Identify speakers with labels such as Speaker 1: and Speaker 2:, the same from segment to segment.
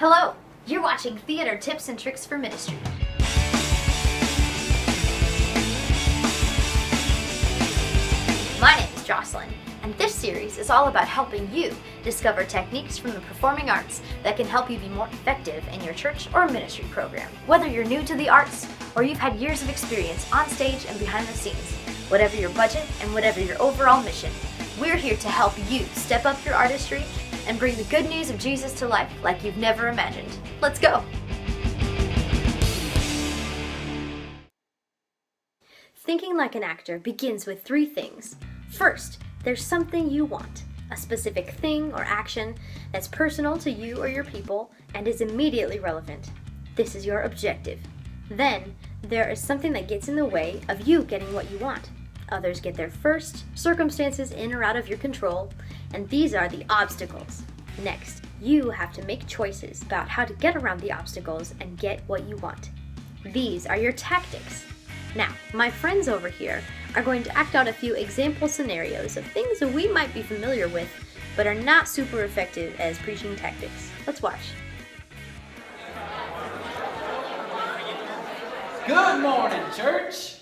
Speaker 1: Hello, you're watching Theater Tips and Tricks for Ministry. My name is Jocelyn, and this series is all about helping you discover techniques from the performing arts that can help you be more effective in your church or ministry program. Whether you're new to the arts or you've had years of experience on stage and behind the scenes, whatever your budget and whatever your overall mission, we're here to help you step up your artistry and bring the good news of Jesus to life like you've never imagined. Let's go! Thinking like an actor begins with 3 things. First, there's something you want, a specific thing or action that's personal to you or your people and is immediately relevant. This is your objective. Then, there is something that gets in the way of you getting what you want. Others get there first, circumstances in or out of your control, and these are the obstacles. Next, you have to make choices about how to get around the obstacles and get what you want. These are your tactics. Now, my friends over here are going to act out a few example scenarios of things that we might be familiar with, but are not super effective as preaching tactics. Let's watch.
Speaker 2: Good morning, church.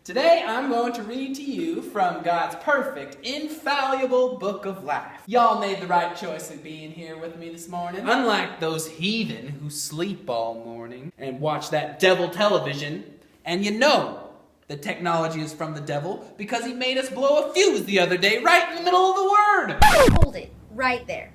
Speaker 2: Today I'm going to read to you from God's perfect, infallible book of life. Y'all made the right choice of being here with me this morning. Unlike those heathen who sleep all morning and watch that devil television, and you know that technology is from the devil because he made us blow a fuse the other day right in the middle of the word.
Speaker 1: Hold it, right there.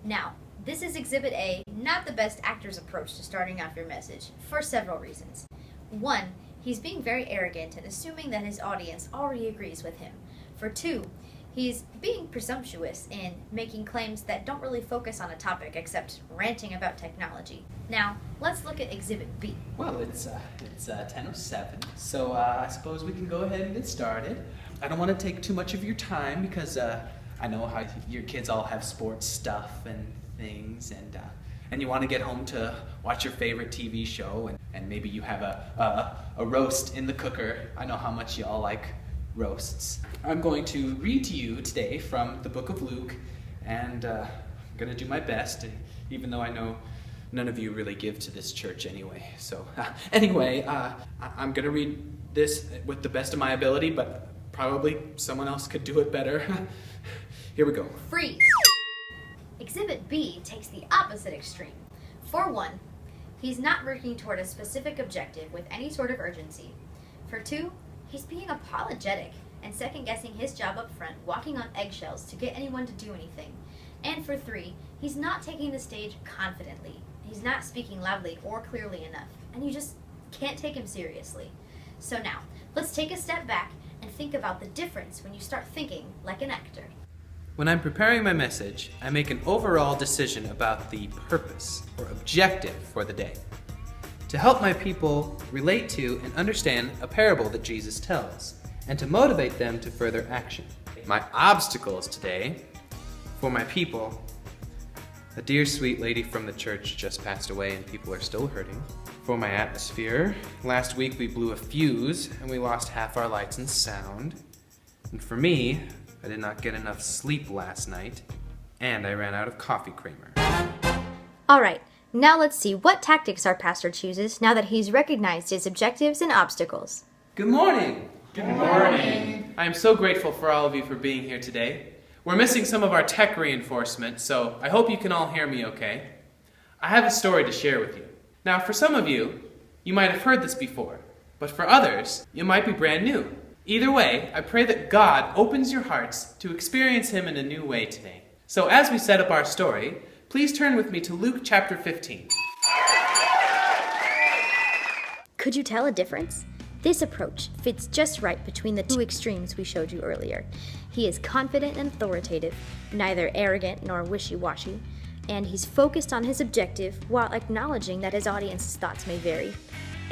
Speaker 1: Now, this is Exhibit A, not the best actor's approach to starting off your message, for several reasons. 1, he's being very arrogant and assuming that his audience already agrees with him. For 2, he's being presumptuous in making claims that don't really focus on a topic except ranting about technology. Now, let's look at Exhibit B.
Speaker 2: Well, it's 10:07, so I suppose we can go ahead and get started. I don't want to take too much of your time because I know how your kids all have sports stuff and things, and you want to get home to watch your favorite TV show, and maybe you have a roast in the cooker. I know how much you all like roasts. I'm going to read to you today from the book of Luke, and I'm going to do my best, even though I know none of you really give to this church anyway. So anyway, I'm going to read this with the best of my ability, but probably someone else could do it better. Here we go.
Speaker 1: Freeze! Exhibit B takes the opposite extreme. For 1, he's not working toward a specific objective with any sort of urgency. For 2, he's being apologetic and second-guessing his job up front, walking on eggshells to get anyone to do anything. And for 3, he's not taking the stage confidently. He's not speaking loudly or clearly enough, and you just can't take him seriously. So now, let's take a step back and think about the difference when you start thinking like an actor.
Speaker 2: When I'm preparing my message, I make an overall decision about the purpose or objective for the day, to help my people relate to and understand a parable that Jesus tells, and to motivate them to further action. My obstacles today for my people: a dear sweet lady from the church just passed away and people are still hurting. For my atmosphere, last week we blew a fuse and we lost half our lights and sound. And for me, I did not get enough sleep last night, and I ran out of coffee creamer.
Speaker 1: Alright, now let's see what tactics our pastor chooses now that he's recognized his objectives and obstacles.
Speaker 2: Good morning!
Speaker 3: Good morning.
Speaker 2: I am so grateful for all of you for being here today. We're missing some of our tech reinforcement, so I hope you can all hear me okay. I have a story to share with you. Now, for some of you, you might have heard this before, but for others, you might be brand new. Either way, I pray that God opens your hearts to experience Him in a new way today. So as we set up our story, please turn with me to Luke chapter 15.
Speaker 1: Could you tell a difference? This approach fits just right between the 2 extremes we showed you earlier. He is confident and authoritative, neither arrogant nor wishy-washy, and he's focused on his objective while acknowledging that his audience's thoughts may vary.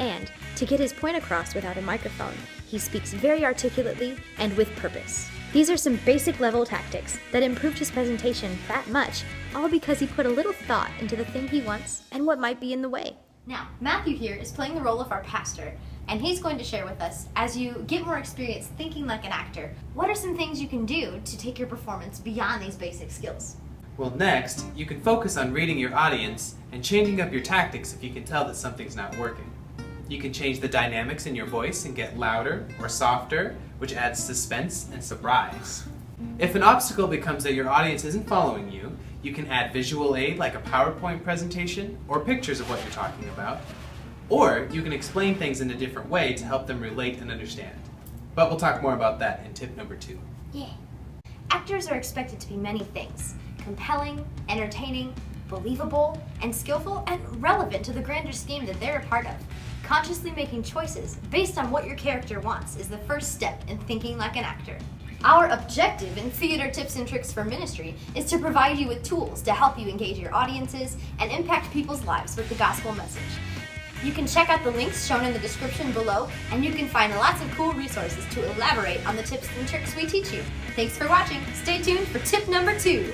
Speaker 1: And to get his point across without a microphone, he speaks very articulately and with purpose. These are some basic level tactics that improved his presentation that much, all because he put a little thought into the thing he wants and what might be in the way. Now, Matthew here is playing the role of our pastor, and he's going to share with us, as you get more experience thinking like an actor, what are some things you can do to take your performance beyond these basic skills?
Speaker 2: Well, next, you can focus on reading your audience and changing up your tactics if you can tell that something's not working. You can change the dynamics in your voice and get louder or softer, which adds suspense and surprise. If an obstacle becomes that your audience isn't following you, you can add visual aid like a PowerPoint presentation or pictures of what you're talking about. Or you can explain things in a different way to help them relate and understand. But we'll talk more about that in tip number 2.
Speaker 1: Yeah. Actors are expected to be many things: compelling, entertaining, believable, and skillful, and relevant to the grander scheme that they're a part of. Consciously making choices based on what your character wants is the first step in thinking like an actor. Our objective in Theater Tips and Tricks for Ministry is to provide you with tools to help you engage your audiences and impact people's lives with the gospel message. You can check out the links shown in the description below, and you can find lots of cool resources to elaborate on the tips and tricks we teach you. Thanks for watching. Stay tuned for tip number 2.